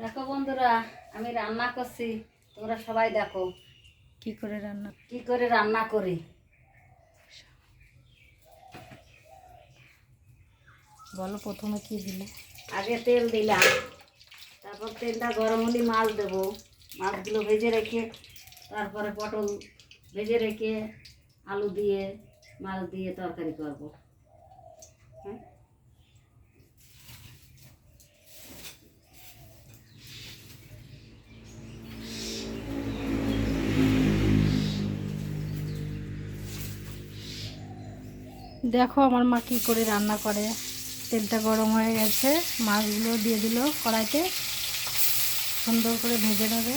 দেখো বন্ধুরা, আমি রান্না করছি, তোমরা সবাই দেখো কি করে রান্না করি। বলো, প্রথমে কি দিলে? আগে তেল দিলাম, তারপর তেলটা গরম হলে মাছ দেবো। মাছগুলো ভেজে রেখে তারপরে পটল ভেজে রেখে আলু দিয়ে মাছ দিয়ে তরকারি করবো। হ্যাঁ, দেখো আমার মা কী করে রান্না করে। তেলটা গরম হয়ে গেছে, মাছগুলো দিয়ে দিল কড়াইতে, সুন্দর করে ভেজে নেবে।